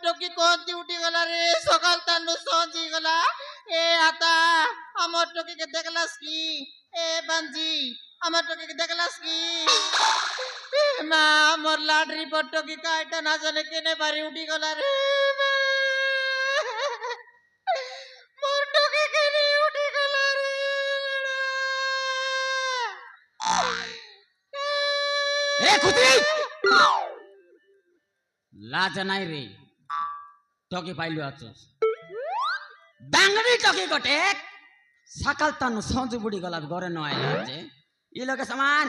टोकी कोंती उठी गला रे सकाल तानु सोंची गला ए आता আমার টকিকে দেখলাস কি এ বাঞ্জি আমার টকিকে দেখলাস কি মা আমার লাডরি পর টকি কাইটা না জানে কেনে বাড়ি উঠি গলা রে মোর টকি কেনে উঠি গলা রে এ কুতি লাজ নাই রে টকি পাইলু আছস ডাঙ্গরি টকি গটে সকাল তাनु সঞ্জু বুড়ি গলা ঘরে ন আইলা যে ই লগে সমান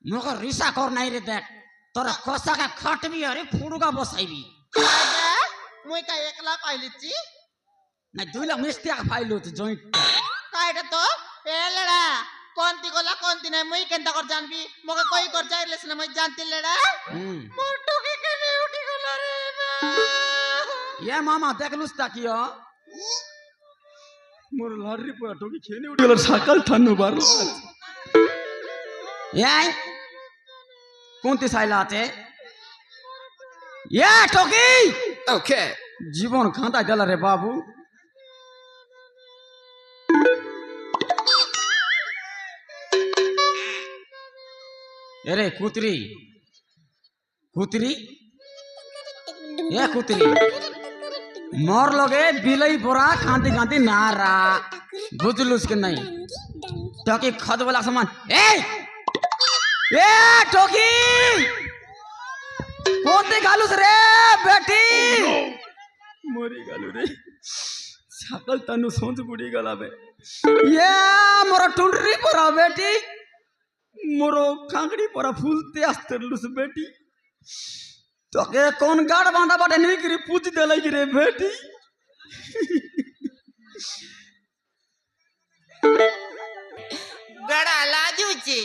মুখ রিসা কর নাই রে দেখ তোর কসাকা খটবি আরে ফুড়ুগা বসাইবি মুই কাই একলা পাইলিছি না দুই লাখ মিষ্টিয়া পাইলু তো জয়েন্ট কাইটা তো এলেড়া কোনতি গলা কোনতি নাই মুই কেনতা কর জানবি মকে কই কর যাইলেছ না মুই জানতি লেড়া মোর টকি কেনে উঠি গলা রে ये मामा देखलुस ताकियो मोर लाडरी पोरा टोकी खेने उठी गला सकाल थानु बारलो याय कोणती सायला आते या टोकी ओके जीवन खांदा देला रे बाबू अरे कुतरी कुतरी ये कुतरी मोर लगे बिलई बोरा खांती खांती नारा बुझलुस के नहीं टोकी खद वाला सामान ए टोकी कोते गालुस रे बेटी मोरी गालू रे सकाल तानु सोंच बुड़ी गला बे ये मोर टुंडरी पोरा बेटी मोरो खांगड़ी पोरा फूलते आस्तरलुस बेटी तोके कौन गाड़ बांधा बाटे नहीं करी पूछ देला रे बेटी गड़ा लाजू छी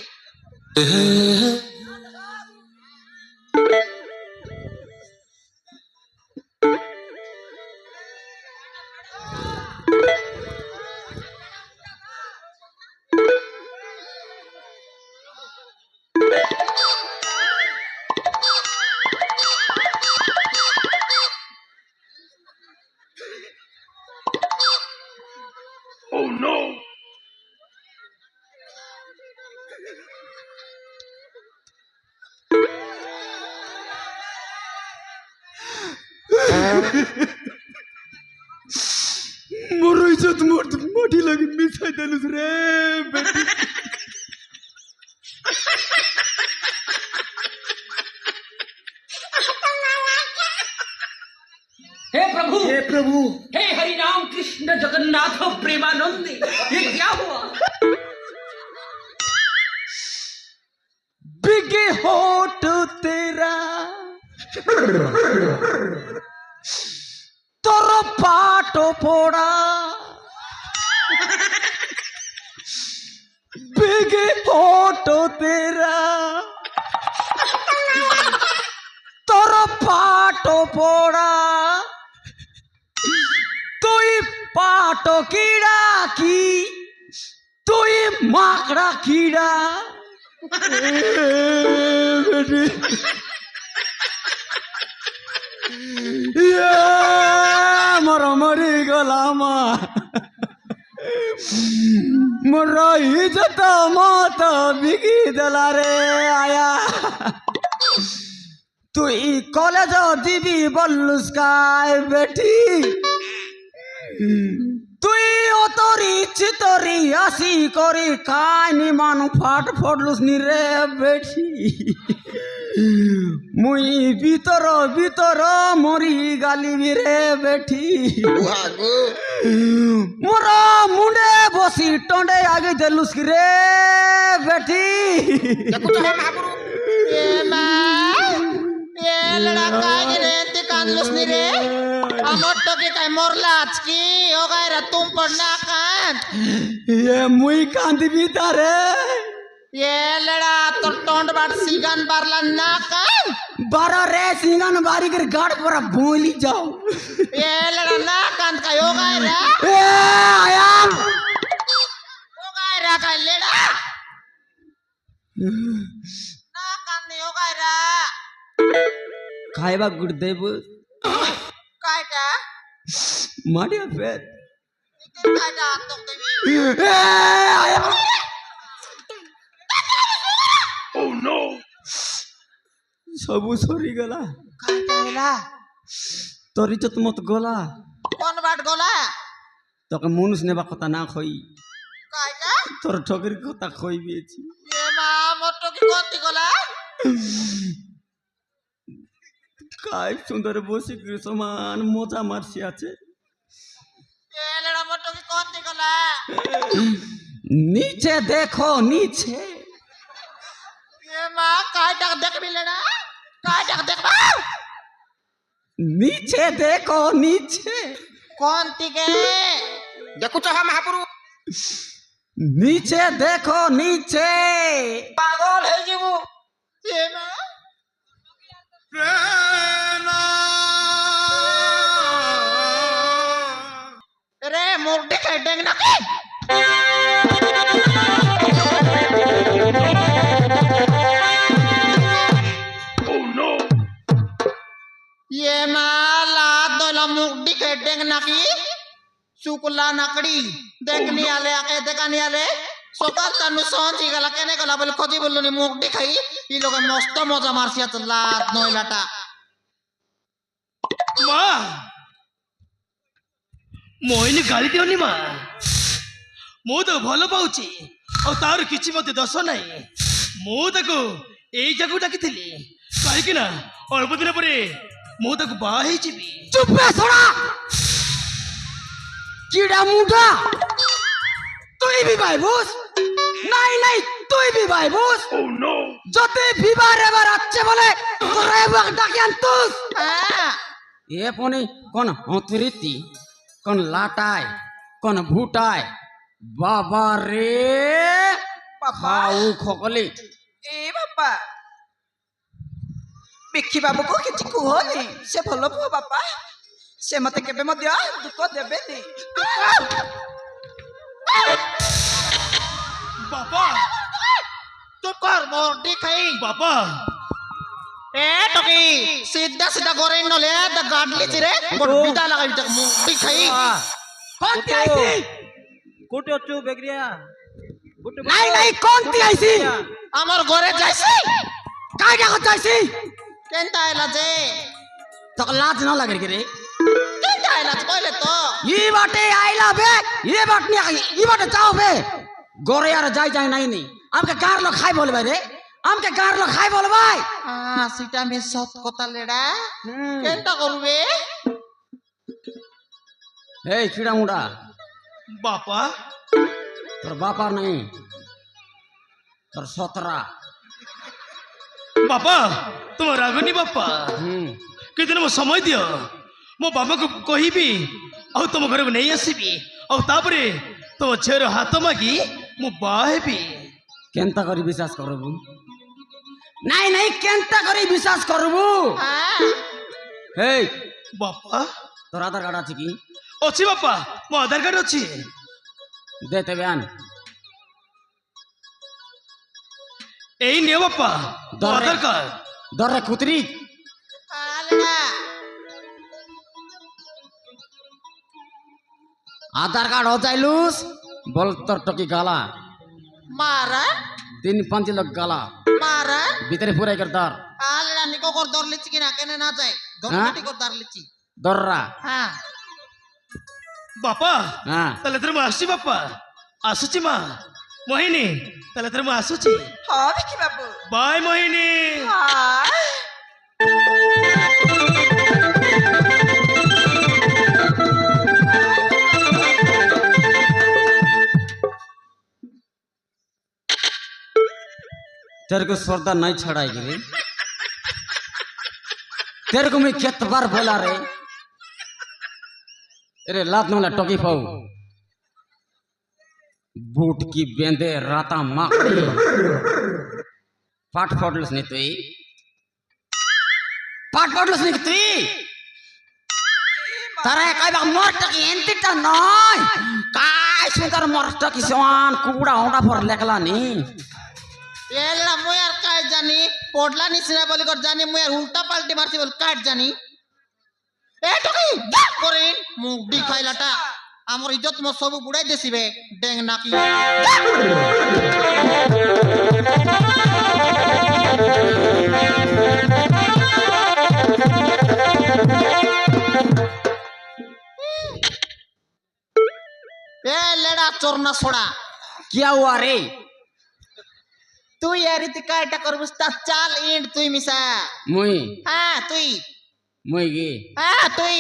Oh no मोर इज्जत मोटी लगी मिसाई देलुस रे बेटी हे प्रभु हे हरि राम कृष्ण जगन्नाथ प्रेमानंद ये क्या हुआ बिगे होठ तेरा तोर पाटो पोड़ा बिगे होठ तेरा तोर पाटो पोड़ा तुई पाटो कीड़ा की तुई माकड़ा कीड़ा मरा मरी गला मोर इज्जत माता बिकी दला रे आया तुई कॉलेज दीबी बल्लुस काय बेटी তুই অতরি চিতরি আসি করি কাইনি মানু ফাট ফটলুস নি রে বেটি মুই ভিতর ভিতর মরি গালিবি রে বেটি মোর মুন্ডে বসি টন্ডে আগে দেলুস কি রে বেটি এ মা এ লড়া কাজ রে তে কানলুস নি রে আমার টকি কাই মরলা আজকি ও গায়রা তুম পড় না কান ये मुई कांदी तारे ये लड़ा तो टोंड बाट सिगन बारला ना कान बारा रे सिंगन बारी कर गाड़ पर बोली जाओ ये लड़ा ना कान का यो गायरा ए आया ओ गायरा का लड़ा ना कान ने यो गायरा খাইবা গুড় দেব কাইটা মারিয়া ফের কাইটা তোক দেবি ସବୁ ସରିଗଲା କାଇଟା ହେଲା ତୋର ଇଜ୍ଜତ ମତ ଗଲା কোন বাট গলা তোকে মনুষ নেবা কথা না কই কাইটা তোর ঠকের কথা কইবি আছি এ মা মোর টকি কোনটি গলা কাই সুন্দর বসে সমান মজা মারছি আছে এ লেড়া মোর টকি কোনটি গলা নিচে দেখো নিচে এ মা কাইটা দেখবি লেড়া কাইটা দেখবা নিচে দেখো নিচে কোনটি কে দেখুছ হা মহাপুরু নিচে দেখো নিচে পাগল হয়ে যাব এ মা রে মুখ দেখে ডেং নাকি ये माला दोला मुख दिखे डेंग नाकी सुकुला नाकड़ी देखनी आले आके देखनी आले सकाल तानु सोंची गला केने गला बोले खोजी बोललो नि मुख दिखाई ई लोग मस्त मजा मारसी आत लात नयलाटा মা ମୋହିନୀ ଗାଳି ଦିଅନି ମା ମୁଁ ତାକୁ ଭଲ ପାଉଛି ଆଉ ତାର କିଛି ମୋତେ ଦୋଷ ନାହିଁ ମୁଁ ତାକୁ ଏଇ ଜାଗାକୁ ଡାକିଥିଲି କାହିଁକି ନା ଅଳ୍ପ ଦିନ ପରେ ମୁଁ ତାକୁ ବାହା ହେଇଯିବି চুপ বে সোনা কিড়া মুডা তুই বি ভাইবুস নাই নাই তুই বি ভাইবুস যদি বিবার এবার আছে বলে তোরে বাক ডাকি আনতুস हां এ পনি কোন অতরিতি কোন লাটায় কোন ভুটায় বাবা রে খাউ খকলি ଏ ବାପା ବିକି ବାବୁକୁ କିଛି କୁହନି ସେ ଭଲ ପୁଅ ବାପା ସେ ମତେ କେବେ ମଧ୍ୟ ଦୁଃଖ ଦେବେନି ବାପା तू कर मोर दिखाई ବାପା ए टकी सीधा सीधा गोरे नले द गाडली चिरे गोड बिटा लगाई तक मुख दिखाई কোনটি আইছি কোটি অচু বেগরিয়া নাই নাই কোনটি আইছি আমার ঘরে যাইছি কাই ডাকত যাইছি কেনতা আইলা যে তোকে লাজ না লাগে রে কেনতা আইলা কইলে তো ই বাটে আইলা বে ই বাট নি ই বাটে যাও বে গরে আর যাই যাই নাই নি আমকে গার লো খাই বলবে রে আমকে গার লো খাই বলবে সিটা মে সত কথা লেডা কেনতা করবে এই কিড়া মুড়া বাপা তোর বাপার নাই তোর সতরা ବାପା ତୁମ ରାଗନି ବାପା হুম କେତେଦିନ ମୋ ସମୟ ଦିଅ ମୋ ବାବାକୁ କହିବି ଆଉ ତମ ଘରକୁ ନେଇ ଆସିବି ଆଉ ତାପରେ ତମ ଝିଅର ହାତ ମାଗି ମୁଁ ବାହା ହେବି কেনতা করি বিশ্বাস করবু নাই নাই কেনতা করি বিশ্বাস করবু এই ବାପା তোর আধার কার্ড আছে কি ଅଛି ବାପା ମୋ ଆଧାର କାର୍ଡ ଅଛି দে তেবে আন ଏଇ ନିଅ ବାପା ମୋ ଦରେ। ଆଧାର କାର୍ଡ ধরে কুতরি আলেডা আধার কার্ড হজাইলুস বল তোর টকি গালা মারা 3-5 লাখ গালা মারা ভিতরে পুরাই কর ধর আলেডা নিকো কর দর লিচি কিনা কেনে না যায় দরটি কর দর লিচি ধররা হ্যাঁ ବାପା হ্যাঁ ତାହେଲେ ଏଥର ମୁଁ ଆସୁଛି ବାପା ଆସୁଛି ମା ମୋହିନୀ ତାହେଲେ ଏଥର ମୁଁ ଆସୁଛି ହଁ ବିକି ବାବୁ ବାଏ ମୋହିନୀ ହଁ तेरे को सर्दा नहीं छड़ाएगी रे तेरे को मैं कित बार बोला रे अरे लात नोला टोकी पाऊ बूट की बेंदे राता माकड़ी पाट फोड़लस नहीं तुई पाट फोड़लस नहीं तुई तारा काय बा मरट की एंतिटा नय काय सुंदर मरट की समान कुकुड़ा होंडा पर लेकला नी এলা মই আর কাই জানি পড়লা নিছিনা বলি কর জানি মুই আর উল্টা পাল্টি মারছি বল কাট জানি এ টকি করে মুখ দি খাইলাটা আমার ইজ্জত মো সব বুড়াই দেছিবে ডেং নাকি এ লেডা চোরনা ছোড়া क्या हुआ रे তুই यार তুই কাটা করবস তা চাল ইন্ড তুই মিসা मुई হ্যাঁ তুই मुई गे হ্যাঁ তুই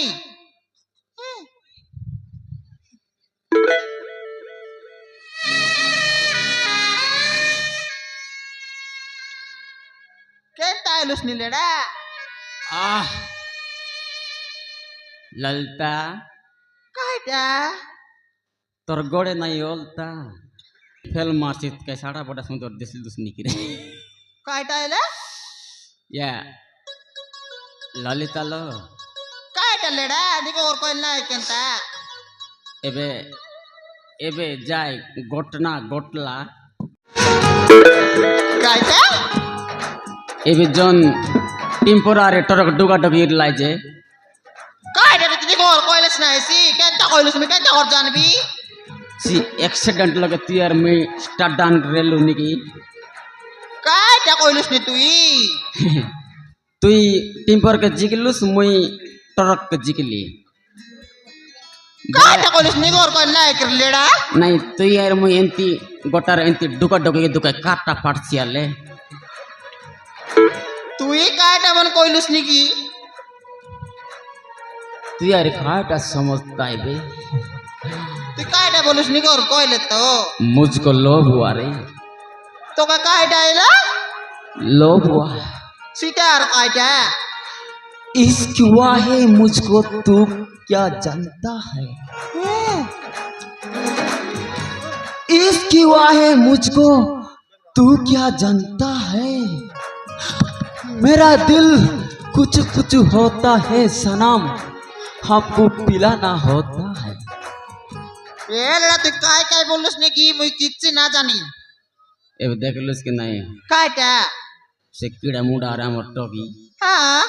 কে তাইলুস নিলেডা आह ललता কাটা তোর গড়ে নাই অলতা ফেল মারছিত কে সাড়া বড়া সুন্দর দিছিল দুসনি কি রে কাটা এলে ইয়া ললিতা লো কাটা লেডা দিকে ওর কইল না কেনতা এবে এবে যাই ঘটনা ঘটলা কাটা এবে জন টেম্পোরারি টরক ডুগা ডুগি লাইজে কাটা দিকে ওর কইলস না এসি কেনতা কইলস মি কেনতা ওর জানবি সি অ্যাক্সিডেন্ট লগে তুই আর মে স্টার ডান রেলু নিকি কাটা কইলস নি তুই তুই টেম্পোর কে জিগলুস মুই টরক কে জিগলি কাটা কইলস নি ওর কইল না এক লেডা নাই তুই আর মুই এন্তি গোটার এন্তি ডুগা ডুগি দুকা কাটা পাটছি আলে তুই কাটা মন কইলস নি কি তুই আর খাটা সমঝতাই বে তুই কাটা বলিস নি ওর কইলে তো मुझको लोभ हुआ रे তোকে কাটা এলা लोभ हुआ সিটার কাটা इश्क हुआ है मुझको तू क्या जानता है इश्क हुआ है मुझको तू क्या जानता है मेरा दिल कुछ कुछ होता है सनम हमको पिलाना होता है এ লেডা তুই কাই কাই বলিস নি কি মুই কিচ্ছু না জানি এবে দেখলুস কি নাই কাটা সে কিড়া মুড়া আর আমার টকি হ্যাঁ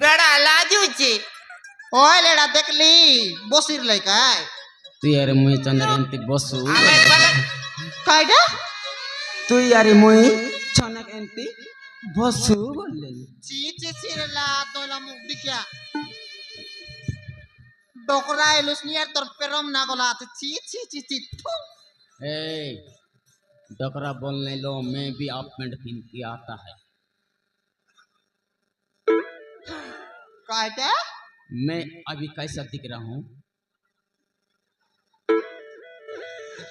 বেড়া লাজুছে ওই লেডা দেখলি বসির লাইকাই তুই আর মুই চন্দ্র এন্তি বসু কাটা तू यार मुई छनक एंती बसु बोले চি চি চি লা তোলা মুখ দেখিয়া ডকরা এলুস নি আর তোর পেরম না গলা আছে চি চি চি চি থু। ए डकरा बोलने लो मैं भी हाफ पैंट पहन के आता है কাটা मैं अभी कैसा दिख रहा हूँ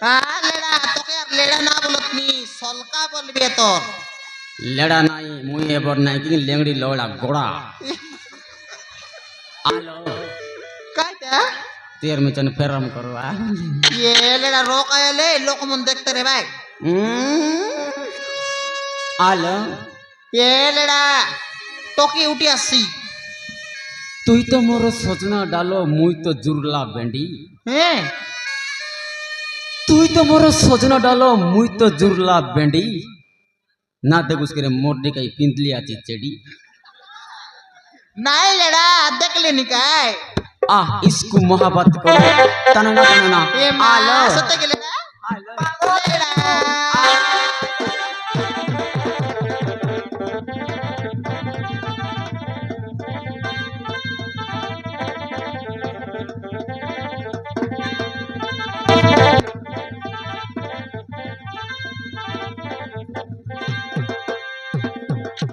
হ্যাঁ লেডা তোকে আর লেডা না বলত নি সলকা বলবি তোর लेड़ा नहीं मुई एबर नहीं कि लेंगड़ी लोड़ा गोड़ा आलो কাটা तेर में चन फेरम करवा এ লেডা রোক আইলে লোক মন দেখতে রে ভাই आलो এ লেডা তোকে উঠি আসছি তুই তো মোর সজনা ডালো মুই তো জুরলা বেন্ডি হ্যাঁ তুই তো মোর সজনা ডালো মুই তো জুরলা বেন্ডি না দেখুস করে মোর দিকাই পিंदली आची चेडी নাই লেডা দেখলি নি কাই आ इसको मोहब्बत करो तना ना এ মা आलो সতে গেলে না লেডা